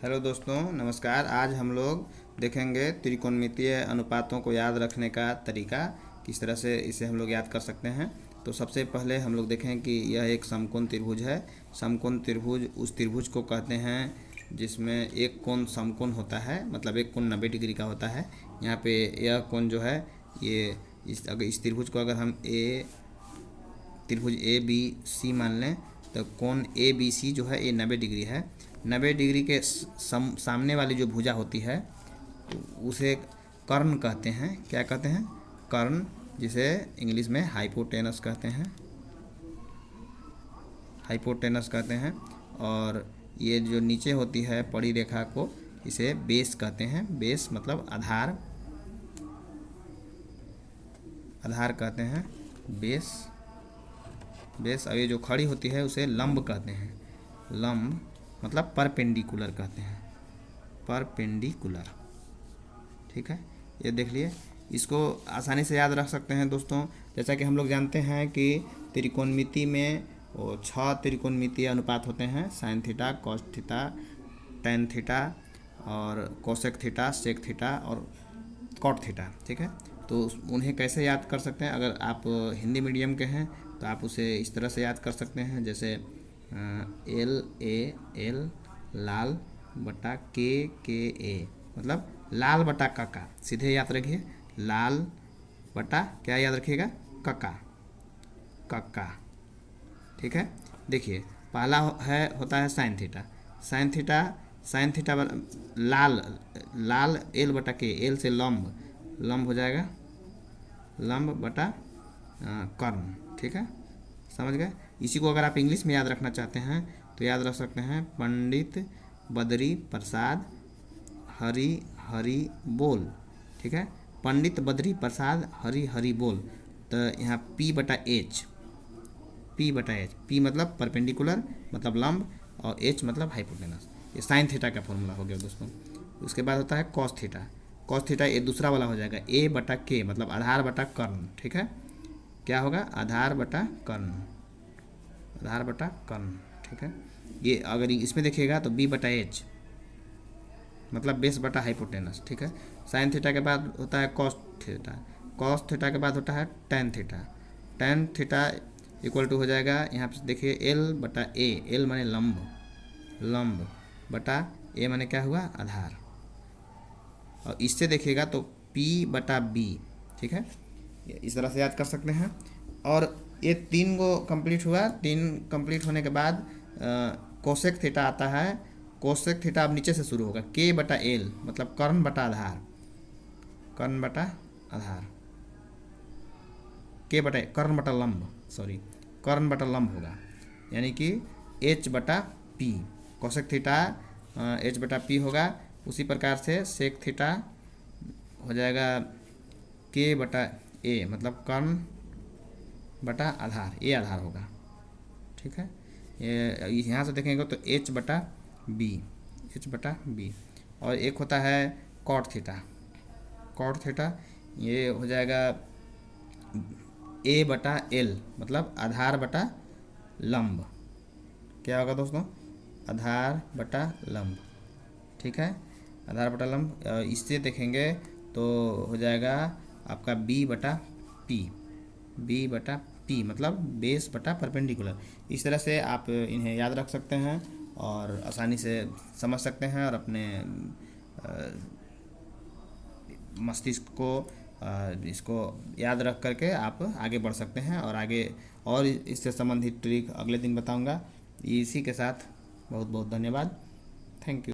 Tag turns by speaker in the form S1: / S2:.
S1: Hello दोस्तों, नमस्कार। आज हम लोग देखेंगे त्रिकोणमितीय अनुपातों को याद रखने का तरीका, किस तरह से इसे हम लोग याद कर सकते हैं। तो सबसे पहले हम लोग देखें कि यह एक समकोण त्रिभुज है। समकोण त्रिभुज उस त्रिभुज को कहते हैं जिसमें एक कोण समकोण होता है, मतलब एक कोण 90 डिग्री का होता है। यहाँ पे यह कोण जो है ये इस त्रिभुज को अगर हम त्रिभुज ए बी सी मान लें तो कोण ए बी सी जो है ये 90 डिग्री है। 90 डिग्री के सामने वाली जो भुजा होती है उसे कर्ण कहते हैं। क्या कहते हैं? कर्ण, जिसे इंग्लिश में हाइपोटेनस कहते हैं। हाइपोटेनस कहते हैं। और ये जो नीचे होती है पड़ी रेखा को इसे बेस कहते हैं। बेस मतलब आधार, आधार कहते हैं बेस। बेस। और ये जो खड़ी होती है उसे लंब कहते हैं। लंब मतलब परपेंडिकुलर कहते हैं। परपेंडिकुलर, ठीक है। ये देख लिए, इसको आसानी से याद रख सकते हैं दोस्तों। जैसा कि हम लोग जानते हैं कि त्रिकोणमिति में 6 त्रिकोणमितीय अनुपात होते हैं: sine theta, cos theta, tan theta और कोसेक थीटा, सेक थीटा और कॉट थीटा, ठीक है। तो उन्हें कैसे याद कर सकते हैं? अगर आप हिंदी मीडियम के हैं तो आप उसे इस तरह से याद कर सकते हैं, जैसे एल ए एल लाल बटा के ए, मतलब लाल बटा कका। सीधे याद रखिए, लाल बटा क्या याद रखिएगा? कका, कक्का, ठीक है। देखिए, पहला होता है sine theta. Sine theta, sine theta लाल, लाल एल बटा के, एल से लंब, लंब हो जाएगा लंब बटा कर्ण, ठीक है। समझ गए? इसी को अगर आप इंग्लिश में याद रखना चाहते हैं तो याद रख सकते हैं पंडित बद्री प्रसाद हरि हरि बोल, ठीक है। पंडित बद्री प्रसाद हरि हरि बोल। तो यहाँ P बटा H, P बटा H, P मतलब परपेंडिकुलर मतलब लंब और H मतलब हाइपोटेनस। ये साइन थीटा का फॉर्मूला हो गया दोस्तों। उसके बाद होता है कॉस थीटा। कॉस थीटा ये दूसरा वाला हो जाएगा A बटा K, मतलब आधार बटा कर्ण, ठीक है। क्या होगा? आधार बटा कर्ण, आधार बटा कर्ण, ठीक है। ये अगर इसमें देखिएगा तो B बटा H मतलब बेस बटा हाइपोटेनस, ठीक है। साइन थीटा के बाद होता है कॉस थीटा। कॉस थीटा के बाद होता है tan theta. Tan theta equal to हो जाएगा, यहाँ पे देखिए L बटा A, L माने लंब, लंब बटा A माने क्या हुआ? आधार। और इससे देखिएगा तो P बटा B, ठीक है। इस तरह से याद कर सकते हैं। और ये 3 को कंप्लीट हुआ। 3 कंप्लीट होने के बाद कोसेक थीटा आता है। कोसेक थीटा अब नीचे से शुरू होगा, K बटा L मतलब कर्ण बटा आधार, कर्ण बटा आधार, K बटा कर्ण बटा लंब, सॉरी कर्ण बटा लंब होगा, यानी कि H बटा P। कोसेक थीटा H बटा P होगा। उसी प्रकार से सेक थीटा हो जाएगा K बटा A मतलब कर्ण बटा आधार, ये आधार होगा, ठीक है। ये यहाँ से देखेंगे तो H बटा B, H बटा B। और एक होता है कॉट थीटा। कॉट थीटा ये हो जाएगा A बटा L मतलब आधार बटा लंब। क्या होगा दोस्तों? आधार बटा लंब, ठीक है। आधार बटा लंब। इससे देखेंगे तो हो जाएगा आपका B बटा P, B बटा P मतलब बेस बटा परपेंडिकुलर। इस तरह से आप इन्हें याद रख सकते हैं और आसानी से समझ सकते हैं और अपने मस्तिष्क को इसको याद रख करके आप आगे बढ़ सकते हैं। और आगे और इससे संबंधित ट्रिक अगले दिन बताऊंगा। इसी के साथ बहुत बहुत धन्यवाद। Thank you.